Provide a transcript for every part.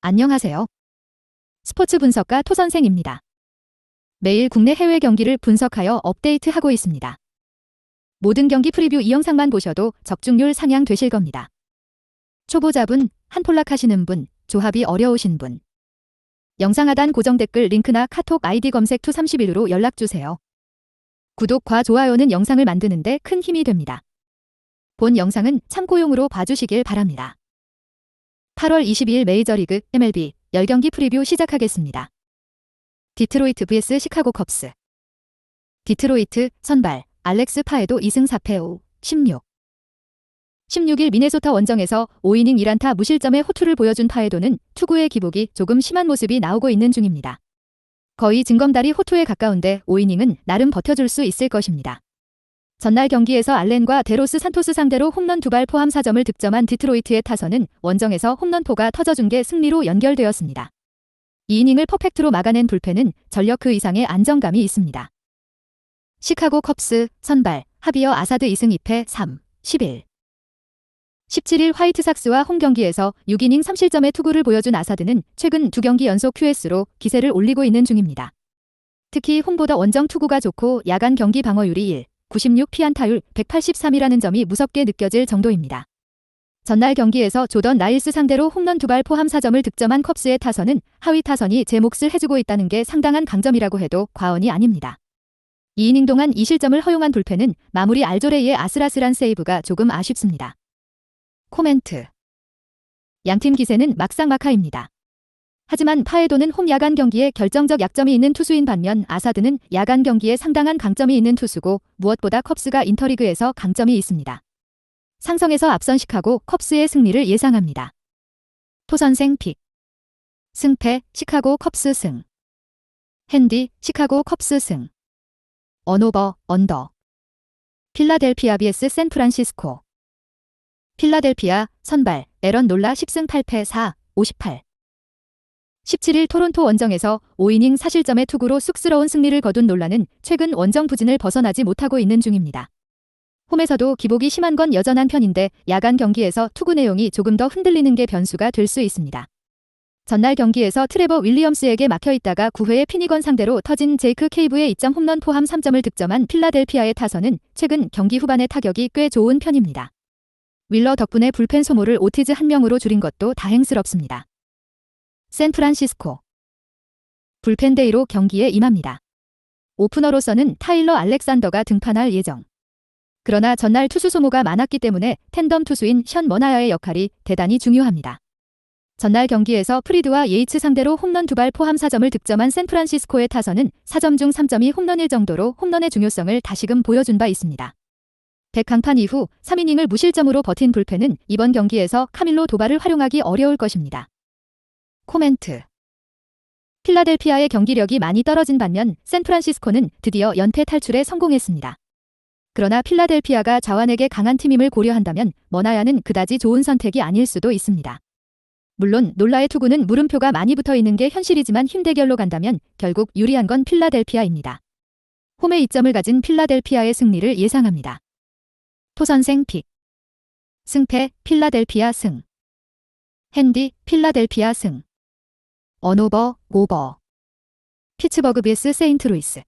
안녕하세요. 스포츠 분석가 토선생입니다. 매일 국내 해외 경기를 분석하여 업데이트하고 있습니다. 모든 경기 프리뷰 이 영상만 보셔도 적중률 상향 되실 겁니다. 초보자분, 한폴락 하시는 분, 조합이 어려우신 분. 영상 하단 고정 댓글 링크나 카톡 아이디 검색 투31로 연락주세요. 구독과 좋아요는 영상을 만드는데 큰 힘이 됩니다. 본 영상은 참고용으로 봐주시길 바랍니다. 8월 22일 메이저리그 MLB 10경기 프리뷰 시작하겠습니다. 디트로이트 vs 시카고 컵스. 디트로이트 선발 알렉스 파에도 2승 4패 5, 16일 미네소타 원정에서 5이닝 1안타 무실점의 호투를 보여준 파에도는 투구의 기복이 조금 심한 모습이 나오고 있는 중입니다. 거의 징검다리 호투에 가까운데 5이닝은 나름 버텨줄 수 있을 것입니다. 전날 경기에서 알렌과 데로스 산토스 상대로 홈런 2발 포함 4점을 득점한 디트로이트의 타선은 원정에서 홈런포가 터져준 게 승리로 연결되었습니다. 2이닝을 퍼펙트로 막아낸 불펜은 전력 그 이상의 안정감이 있습니다. 시카고 컵스 선발 하비어 아사드 2승 2패 3, 17일 화이트삭스와 홈경기에서 6이닝 3실점의 투구를 보여준 아사드는 최근 2경기 연속 QS로 기세를 올리고 있는 중입니다. 특히 홈보다 원정 투구가 좋고 야간 경기 방어율이 1, 96 피안타율 183이라는 점이 무섭게 느껴질 정도입니다. 전날 경기에서 조던 라일스 상대로 홈런 2발 포함 4점을 득점한 컵스의 타선은 하위 타선이 제 몫을 해주고 있다는 게 상당한 강점이라고 해도 과언이 아닙니다. 2이닝 동안 2실점을 허용한 불펜은 마무리 알조레이의 아슬아슬한 세이브가 조금 아쉽습니다. 코멘트. 양팀 기세는 막상막하입니다. 하지만 파에도는 홈 야간 경기에 결정적 약점이 있는 투수인 반면 아사드는 야간 경기에 상당한 강점이 있는 투수고 무엇보다 컵스가 인터리그에서 강점이 있습니다. 상성에서 앞선 시카고 컵스의 승리를 예상합니다. 토선생 픽. 승패 시카고 컵스 승. 핸디 시카고 컵스 승. 언오버 언더. 필라델피아 vs 샌프란시스코. 필라델피아 선발 에런 놀라 10승 8패 4, 58. 17일 토론토 원정에서 5이닝 4실점의 투구로 쑥스러운 승리를 거둔 놀라는 최근 원정 부진을 벗어나지 못하고 있는 중입니다. 홈에서도 기복이 심한 건 여전한 편인데 야간 경기에서 투구 내용이 조금 더 흔들리는 게 변수가 될 수 있습니다. 전날 경기에서 트레버 윌리엄스에게 막혀있다가 9회에 피니건 상대로 터진 제이크 케이브의 2점 홈런 포함 3점을 득점한 필라델피아의 타선은 최근 경기 후반의 타격이 꽤 좋은 편입니다. 윌러 덕분에 불펜 소모를 오티즈 1명으로 줄인 것도 다행스럽습니다. 샌프란시스코. 불펜데이로 경기에 임합니다. 오프너로서는 타일러 알렉산더가 등판할 예정. 그러나 전날 투수 소모가 많았기 때문에 텐덤 투수인 션 머나야의 역할이 대단히 중요합니다. 전날 경기에서 프리드와 예이츠 상대로 홈런 2발 포함 4점을 득점한 샌프란시스코의 타선은 4점 중 3점이 홈런일 정도로 홈런의 중요성을 다시금 보여준 바 있습니다. 100강판 이후 3이닝을 무실점으로 버틴 불펜은 이번 경기에서 카밀로 도발을 활용하기 어려울 것입니다. 코멘트. 필라델피아의 경기력이 많이 떨어진 반면 샌프란시스코는 드디어 연패 탈출에 성공했습니다. 그러나 필라델피아가 자완에게 강한 팀임을 고려한다면 머나야는 그다지 좋은 선택이 아닐 수도 있습니다. 물론 놀라의 투구는 물음표가 많이 붙어있는 게 현실이지만 힘 대결로 간다면 결국 유리한 건 필라델피아입니다. 홈에 이점을 가진 필라델피아의 승리를 예상합니다. 토선생 픽. 승패 필라델피아 승. 핸디 필라델피아 승. 언오버 오버. 피츠버그 vs 세인트루이스.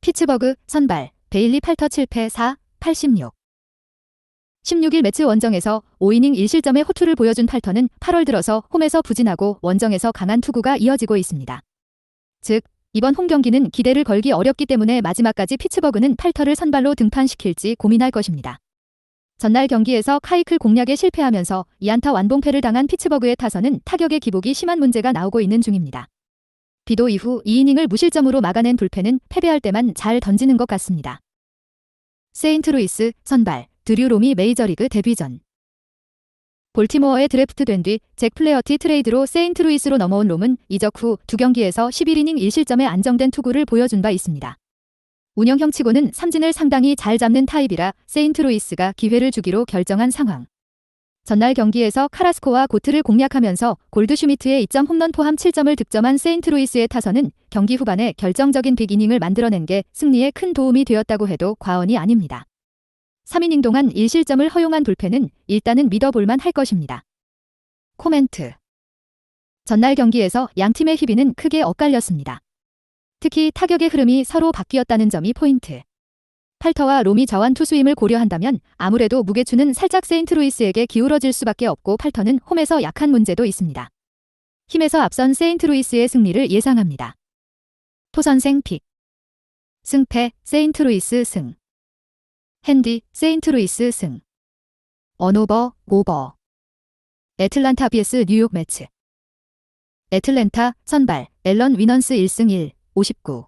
피츠버그 선발 베일리 8터 7패 4, 86. 16일 매치 원정에서 5이닝 1실점의 호투를 보여준 팔터는 8월 들어서 홈에서 부진하고 원정에서 강한 투구가 이어지고 있습니다. 즉 이번 홈 경기는 기대를 걸기 어렵기 때문에 마지막까지 피츠버그는 팔터를 선발로 등판시킬지 고민할 것입니다. 전날 경기에서 카이클 공략에 실패하면서 2안타 완봉패를 당한 피츠버그의 타선은 타격의 기복이 심한 문제가 나오고 있는 중입니다. 비도 이후 2이닝을 무실점으로 막아낸 불펜은 패배할 때만 잘 던지는 것 같습니다. 세인트루이스 선발 드류 롬이 메이저리그 데뷔 전. 볼티모어에 드래프트된 뒤 잭 플레어티 트레이드로 세인트루이스로 넘어온 롬은 이적 후 2경기에서 11이닝 1실점의 안정된 투구를 보여준 바 있습니다. 운영형 치고는 삼진을 상당히 잘 잡는 타입이라 세인트루이스가 기회를 주기로 결정한 상황. 전날 경기에서 카라스코와 고트를 공략하면서 골드슈미트의 2점 홈런 포함 7점을 득점한 세인트루이스의 타선은 경기 후반에 결정적인 빅이닝을 만들어낸 게 승리에 큰 도움이 되었다고 해도 과언이 아닙니다. 3이닝 동안 1실점을 허용한 불펜은 일단은 믿어볼만 할 것입니다. 코멘트. 전날 경기에서 양팀의 희비는 크게 엇갈렸습니다. 특히 타격의 흐름이 서로 바뀌었다는 점이 포인트. 팔터와 롬이 저한 투수임을 고려한다면 아무래도 무게추는 살짝 세인트루이스에게 기울어질 수밖에 없고 팔터는 홈에서 약한 문제도 있습니다. 힘에서 앞선 세인트루이스의 승리를 예상합니다. 토선생 픽. 승패 세인트루이스 승. 핸디 세인트루이스 승. 언오버 오버. 애틀란타 vs 뉴욕 매치. 애틀랜타 선발 앨런 위넌스 1승 1, 59.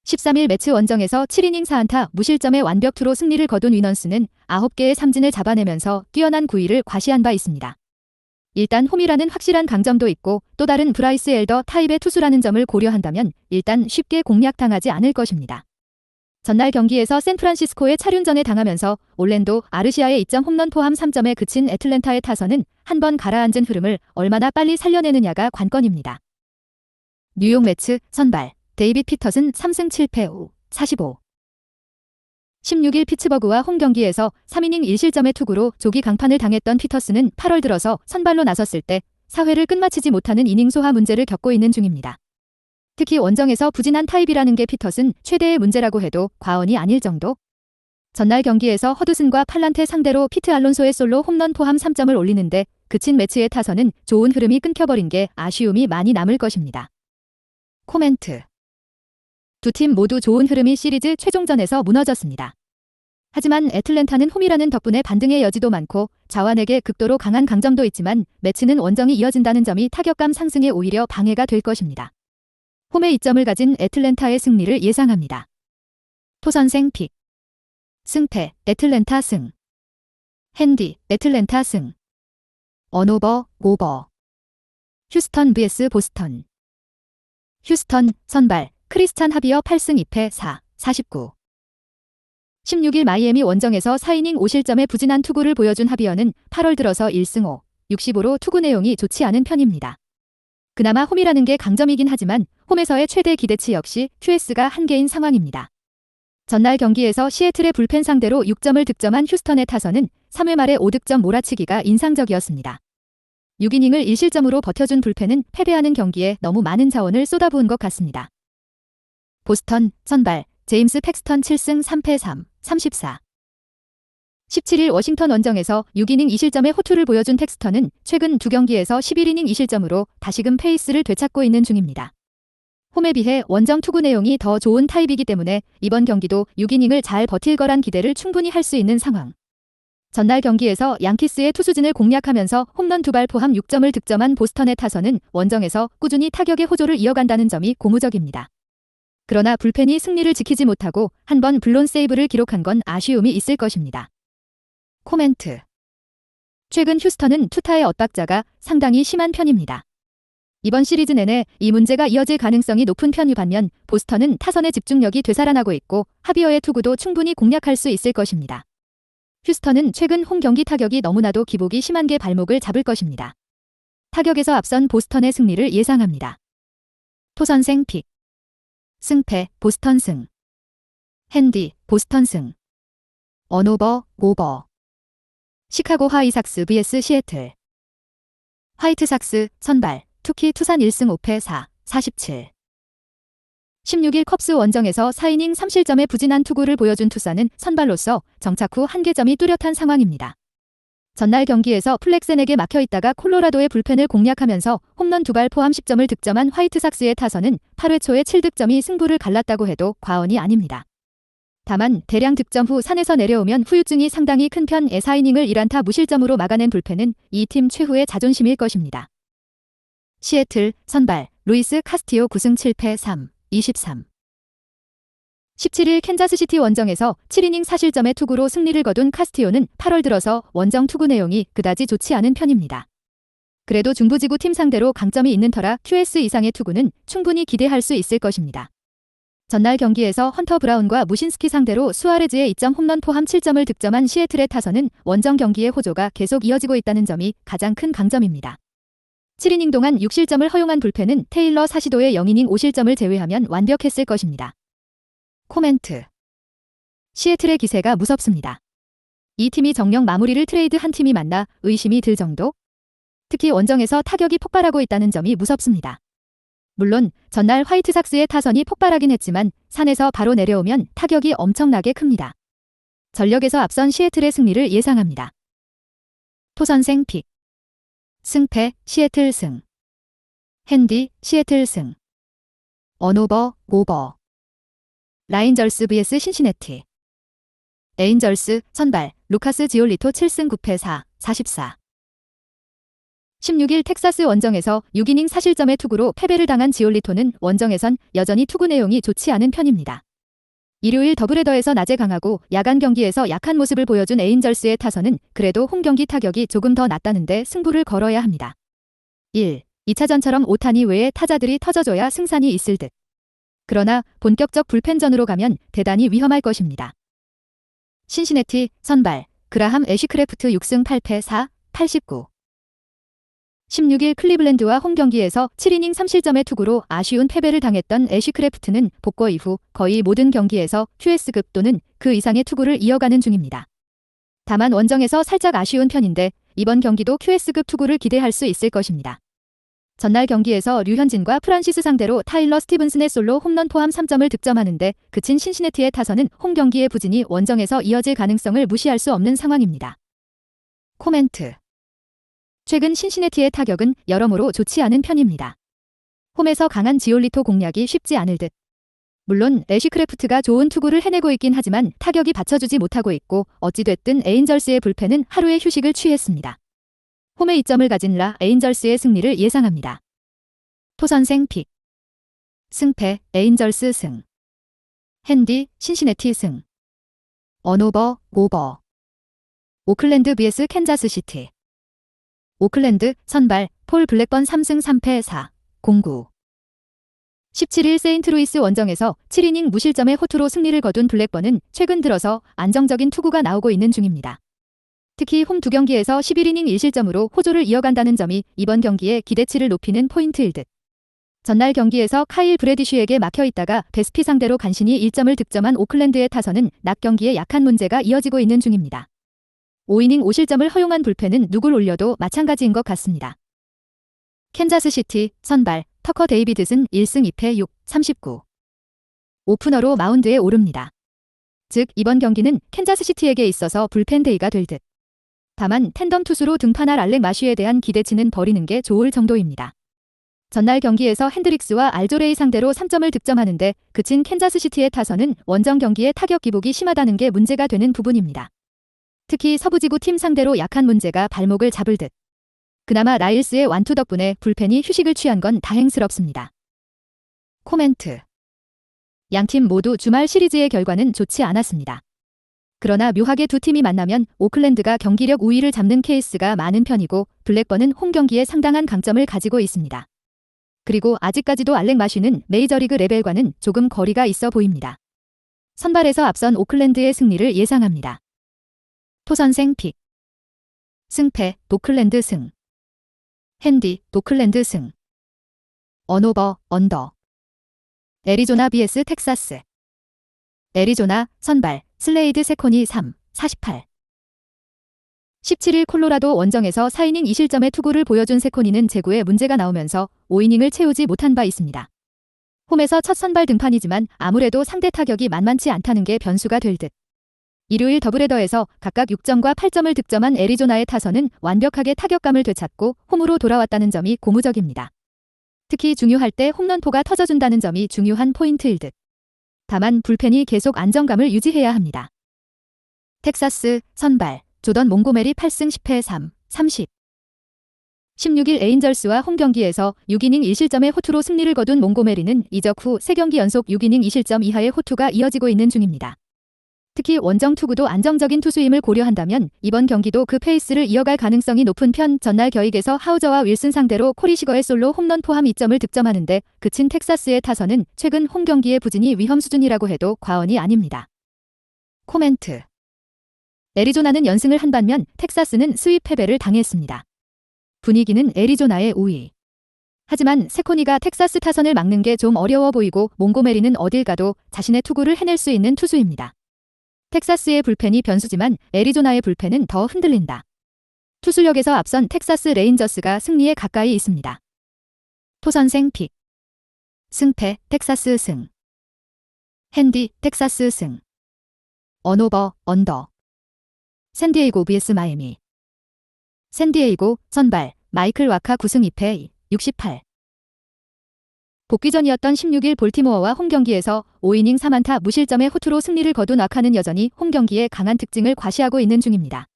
13일 매치 원정에서 7이닝 4안타 무실점의 완벽투로 승리를 거둔 위넌스는 9개의 삼진을 잡아내면서 뛰어난 구위를 과시한 바 있습니다. 일단 홈이라는 확실한 강점도 있고 또 다른 브라이스 엘더 타입의 투수라는 점을 고려한다면 일단 쉽게 공략당하지 않을 것입니다. 전날 경기에서 샌프란시스코의 차륜전에 당하면서 올랜도 아르시아의 2점 홈런 포함 3점에 그친 애틀랜타의 타선은 한 번 가라앉은 흐름을 얼마나 빨리 살려내느냐가 관건입니다. 뉴욕 매츠 선발 데이빗 피터슨 3승 7패 5, 45. 16일 피츠버그와 홈 경기에서 3이닝 1실점의 투구로 조기 강판을 당했던 피터슨은 8월 들어서 선발로 나섰을 때 4회를 끝마치지 못하는 이닝 소화 문제를 겪고 있는 중입니다. 특히 원정에서 부진한 타입이라는 게 피터슨 최대의 문제라고 해도 과언이 아닐 정도? 전날 경기에서 허드슨과 팔란테 상대로 피트 알론소의 솔로 홈런 포함 3점을 올리는데 그친 매치의 타선은 좋은 흐름이 끊겨버린 게 아쉬움이 많이 남을 것입니다. 코멘트. 두 팀 모두 좋은 흐름이 시리즈 최종전에서 무너졌습니다. 하지만 애틀랜타는 홈이라는 덕분에 반등의 여지도 많고 자완에게 극도로 강한 강점도 있지만 매치는 원정이 이어진다는 점이 타격감 상승에 오히려 방해가 될 것입니다. 홈에 이점을 가진 애틀랜타의 승리를 예상합니다. 토선생 픽. 승패 애틀랜타 승. 핸디 애틀랜타 승. 언오버 오버. 휴스턴 vs 보스턴. 휴스턴 선발 크리스찬 하비어 8승 2패 4, 49. 16일 마이애미 원정에서 4이닝 5실점의 부진한 투구를 보여준 하비어는 8월 들어서 1승 5, 65로 투구 내용이 좋지 않은 편입니다. 그나마 홈이라는 게 강점이긴 하지만 홈에서의 최대 기대치 역시 QS가 한계인 상황입니다. 전날 경기에서 시애틀의 불펜 상대로 6점을 득점한 휴스턴의 타선은 3회 말에 5득점 몰아치기가 인상적이었습니다. 6이닝을 1실점으로 버텨준 불펜은 패배하는 경기에 너무 많은 자원을 쏟아부은 것 같습니다. 보스턴 선발 제임스 팩스턴 7승 3패 3, 34. 17일 워싱턴 원정에서 6이닝 2실점의 호투를 보여준 팩스턴은 최근 두 경기에서 11이닝 2실점으로 다시금 페이스를 되찾고 있는 중입니다. 홈에 비해 원정 투구 내용이 더 좋은 타입이기 때문에 이번 경기도 6이닝을 잘 버틸 거란 기대를 충분히 할 수 있는 상황. 전날 경기에서 양키스의 투수진을 공략하면서 홈런 2발 포함 6점을 득점한 보스턴의 타선은 원정에서 꾸준히 타격의 호조를 이어간다는 점이 고무적입니다. 그러나 불펜이 승리를 지키지 못하고 한 번 블론 세이브를 기록한 건 아쉬움이 있을 것입니다. 코멘트. 최근 휴스턴은 투타의 엇박자가 상당히 심한 편입니다. 이번 시리즈 내내 이 문제가 이어질 가능성이 높은 편이 반면 보스턴은 타선의 집중력이 되살아나고 있고 하비어의 투구도 충분히 공략할 수 있을 것입니다. 휴스턴은 최근 홈 경기 타격이 너무나도 기복이 심한 게 발목을 잡을 것입니다. 타격에서 앞선 보스턴의 승리를 예상합니다. 토선생 픽. 승패 보스턴 승. 핸디 보스턴 승. 언오버 오버. 시카고 화이삭스 vs 시애틀. 화이트삭스 선발 투키 투산 1승 5패 4, 47. 16일 컵스 원정에서 4이닝 3실점의 부진한 투구를 보여준 투사는 선발로서 정착 후 한계점이 뚜렷한 상황입니다. 전날 경기에서 플렉센에게 막혀있다가 콜로라도의 불펜을 공략하면서 홈런 2발 포함 10점을 득점한 화이트삭스의 타선은 8회 초에 7득점이 승부를 갈랐다고 해도 과언이 아닙니다. 다만 대량 득점 후 산에서 내려오면 후유증이 상당히 큰 편에 4이닝을 1안타 무실점으로 막아낸 불펜은 이 팀 최후의 자존심일 것입니다. 시애틀 선발 루이스 카스티오 9승 7패 3, 23. 17일 캔자스시티 원정에서 7이닝 4실점의 투구로 승리를 거둔 카스티오는 8월 들어서 원정 투구 내용이 그다지 좋지 않은 편입니다. 그래도 중부지구 팀 상대로 강점이 있는 터라 QS 이상의 투구는 충분히 기대할 수 있을 것입니다. 전날 경기에서 헌터 브라운과 무신스키 상대로 수아레즈의 2점 홈런 포함 7점을 득점한 시애틀의 타선은 원정 경기의 호조가 계속 이어지고 있다는 점이 가장 큰 강점입니다. 7이닝 동안 6실점을 허용한 불펜은 테일러 사시도의 0이닝 5실점을 제외하면 완벽했을 것입니다. 코멘트. 시애틀의 기세가 무섭습니다. 이 팀이 정녕 마무리를 트레이드 한 팀이 맞나 의심이 들 정도? 특히 원정에서 타격이 폭발하고 있다는 점이 무섭습니다. 물론 전날 화이트삭스의 타선이 폭발하긴 했지만 산에서 바로 내려오면 타격이 엄청나게 큽니다. 전력에서 앞선 시애틀의 승리를 예상합니다. 토선생 픽. 승패 시애틀 승. 핸디 시애틀 승. 언오버 오버. 라인저스 vs 신시내티. 에인절스 선발 루카스 지올리토 7승 9패 4, 44. 16일 텍사스 원정에서 6이닝 사실점의 투구로 패배를 당한 지올리토는 원정에선 여전히 투구 내용이 좋지 않은 편입니다. 일요일 더블헤더에서 낮에 강하고 야간 경기에서 약한 모습을 보여준 에인절스의 타선은 그래도 홈경기 타격이 조금 더 낫다는데 승부를 걸어야 합니다. 1. 2차전처럼 오타니 외에 타자들이 터져줘야 승산이 있을 듯. 그러나 본격적 불펜전으로 가면 대단히 위험할 것입니다. 신시내티 선발 그라함 애쉬크래프트 6승 8패 4, 89. 16일 클리블랜드와 홈경기에서 7이닝 3실점의 투구로 아쉬운 패배를 당했던 애쉬크래프트는 복거 이후 거의 모든 경기에서 QS급 또는 그 이상의 투구를 이어가는 중입니다. 다만 원정에서 살짝 아쉬운 편인데 이번 경기도 QS급 투구를 기대할 수 있을 것입니다. 전날 경기에서 류현진과 프란시스 상대로 타일러 스티븐슨의 솔로 홈런 포함 3점을 득점하는데 그친 신시내티의 타선은 홈경기의 부진이 원정에서 이어질 가능성을 무시할 수 없는 상황입니다. 코멘트. 최근 신시내티의 타격은 여러모로 좋지 않은 편입니다. 홈에서 강한 지올리토 공략이 쉽지 않을 듯. 물론 애쉬크래프트가 좋은 투구를 해내고 있긴 하지만 타격이 받쳐주지 못하고 있고 어찌됐든 에인절스의 불펜은 하루의 휴식을 취했습니다. 홈에 이점을 가진 라 에인절스의 승리를 예상합니다. 토선생 픽. 승패 에인절스 승. 핸디 신시내티 승. 언오버 오버. 오클랜드 vs 캔자스시티. 오클랜드 선발 폴 블랙번 3승 3패 4, 09. 17일 세인트루이스 원정에서 7이닝 무실점의 호투로 승리를 거둔 블랙번은 최근 들어서 안정적인 투구가 나오고 있는 중입니다. 특히 홈 2경기에서 11이닝 1실점으로 호조를 이어간다는 점이 이번 경기의 기대치를 높이는 포인트일 듯. 전날 경기에서 카일 브래디쉬에게 막혀있다가 베스피 상대로 간신히 1점을 득점한 오클랜드의 타선은 낮 경기에 약한 문제가 이어지고 있는 중입니다. 5이닝 5실점을 허용한 불펜은 누굴 올려도 마찬가지인 것 같습니다. 캔자스시티 선발 터커 데이비드슨 1승 2패 6, 39. 오프너로 마운드에 오릅니다. 즉 이번 경기는 캔자스시티에게 있어서 불펜 데이가 될 듯. 다만 텐덤 투수로 등판할 알렉 마쉬에 대한 기대치는 버리는 게 좋을 정도입니다. 전날 경기에서 핸드릭스와 알조레이 상대로 3점을 득점하는데 그친 캔자스시티의 타선은 원정 경기에 타격 기복이 심하다는 게 문제가 되는 부분입니다. 특히 서부지구 팀 상대로 약한 문제가 발목을 잡을 듯. 그나마 라일스의 완투 덕분에 불펜이 휴식을 취한 건 다행스럽습니다. 코멘트. 양팀 모두 주말 시리즈의 결과는 좋지 않았습니다. 그러나 묘하게 두 팀이 만나면 오클랜드가 경기력 우위를 잡는 케이스가 많은 편이고 블랙번은 홈 경기에 상당한 강점을 가지고 있습니다. 그리고 아직까지도 알렉 마쉬는 메이저리그 레벨과는 조금 거리가 있어 보입니다. 선발에서 앞선 오클랜드의 승리를 예상합니다. 토선생 픽. 승패 오클랜드 승. 핸디 오클랜드 승. 언오버 언더. 애리조나 vs 텍사스. 애리조나 선발 슬레이드 세코니 3, 48. 17일 콜로라도 원정에서 4이닝 2실점의 투구를 보여준 세코니는 제구에 문제가 나오면서 5이닝을 채우지 못한 바 있습니다. 홈에서 첫 선발 등판이지만 아무래도 상대 타격이 만만치 않다는 게 변수가 될 듯. 일요일 더블헤더에서 각각 6점과 8점을 득점한 애리조나의 타선은 완벽하게 타격감을 되찾고 홈으로 돌아왔다는 점이 고무적입니다. 특히 중요할 때 홈런포가 터져준다는 점이 중요한 포인트일 듯. 다만 불펜이 계속 안정감을 유지해야 합니다. 텍사스 선발 조던 몽고메리 8승 10패 3, 30. 16일 에인절스와 홈경기에서 6이닝 1실점의 호투로 승리를 거둔 몽고메리는 이적 후 3경기 연속 6이닝 2실점 이하의 호투가 이어지고 있는 중입니다. 특히 원정 투구도 안정적인 투수임을 고려한다면 이번 경기도 그 페이스를 이어갈 가능성이 높은 편. 전날 겨익에서 하우저와 윌슨 상대로 코리시거의 솔로 홈런 포함 2점을 득점하는데 그친 텍사스의 타선은 최근 홈 경기의 부진이 위험 수준이라고 해도 과언이 아닙니다. 코멘트. 애리조나는 연승을 한 반면 텍사스는 스윕 패배를 당했습니다. 분위기는 애리조나의 우위. 하지만 세코니가 텍사스 타선을 막는 게 좀 어려워 보이고 몽고메리는 어딜 가도 자신의 투구를 해낼 수 있는 투수입니다. 텍사스의 불펜이 변수지만 애리조나의 불펜은 더 흔들린다. 투수력에서 앞선 텍사스 레인저스가 승리에 가까이 있습니다. 토선생 픽. 승패 텍사스 승. 핸디 텍사스 승. 언오버 언더. 샌디에이고 vs 마이애미. 샌디에이고 선발 마이클 와카 9승 2패 68. 복귀전이었던 16일 볼티모어와 홈경기에서 5이닝 3안타 무실점의 호투로 승리를 거둔 와카는 여전히 홈경기의 강한 특징을 과시하고 있는 중입니다.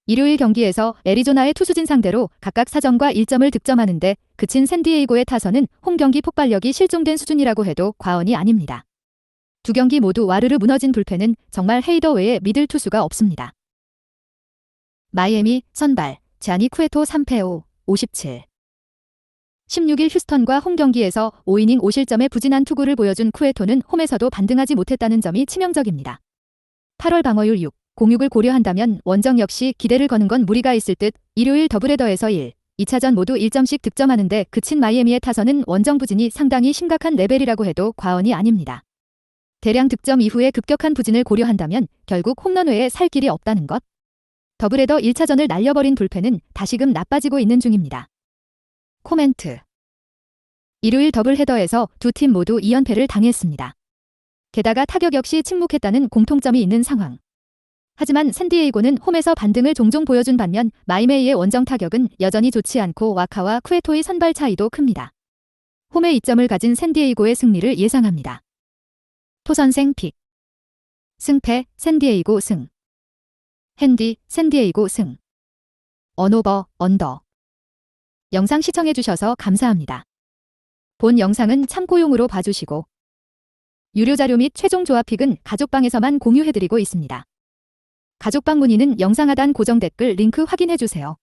일요일 경기에서 애리조나의 투수진 상대로 각각 4점과 1점을 득점하는데 그친 샌디에이고의 타선은 홈경기 폭발력이 실종된 수준이라고 해도 과언이 아닙니다. 두 경기 모두 와르르 무너진 불펜은 정말 헤이더 외에 믿을 투수가 없습니다. 마이애미 선발 자니 쿠에토 3패 5, 57. 16일 휴스턴과 홈경기에서 5이닝 5실점의 부진한 투구를 보여준 쿠에토는 홈에서도 반등하지 못했다는 점이 치명적입니다. 8월 방어율 6, 06을 고려한다면 원정 역시 기대를 거는 건 무리가 있을 듯 일요일 더블헤더에서 1, 2차전 모두 1점씩 득점하는데 그친 마이애미의 타선은 원정 부진이 상당히 심각한 레벨이라고 해도 과언이 아닙니다. 대량 득점 이후에 급격한 부진을 고려한다면 결국 홈런 외에 살 길이 없다는 것. 더블헤더 1차전을 날려버린 불펜은 다시금 나빠지고 있는 중입니다. 코멘트. 일요일 더블헤더에서 두 팀 모두 2연패를 당했습니다. 게다가 타격 역시 침묵했다는 공통점이 있는 상황. 하지만 샌디에이고는 홈에서 반등을 종종 보여준 반면 마이애미의 원정 타격은 여전히 좋지 않고 와카와 쿠에토의 선발 차이도 큽니다. 홈에 이점을 가진 샌디에이고의 승리를 예상합니다. 토선생 픽. 승패 샌디에이고 승. 핸디 샌디에이고 승. 언오버 언더. 영상 시청해주셔서 감사합니다. 본 영상은 참고용으로 봐주시고 유료 자료 및 최종 조합픽은 가족방에서만 공유해드리고 있습니다. 가족방 문의는 영상 하단 고정 댓글 링크 확인해주세요.